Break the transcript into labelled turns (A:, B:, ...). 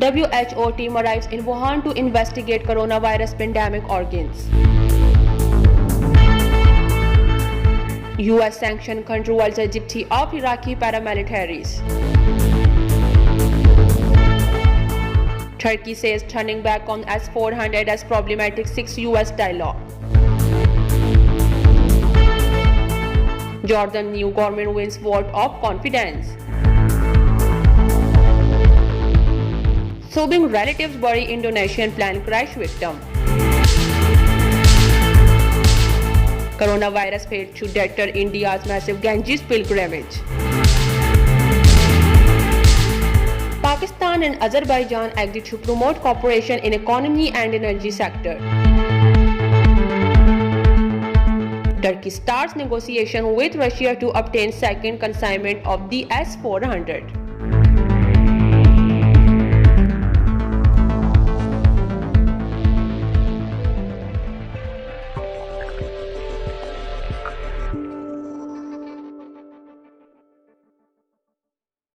A: WHO team arrives in Wuhan to investigate coronavirus pandemic origins. US sanction controls Egypt of Iraqi paramilitaries. Turkey says turning back on S-400 as problematic 6 US dialogue. Jordan new government wins vote of confidence. Sobbing relatives bury Indonesian plane crash victim. Coronavirus failed to deter India's massive Ganges pilgrimage. Pakistan and Azerbaijan agree to promote cooperation in economy and energy sector. Turkey starts negotiation with Russia to obtain second consignment of the S-400.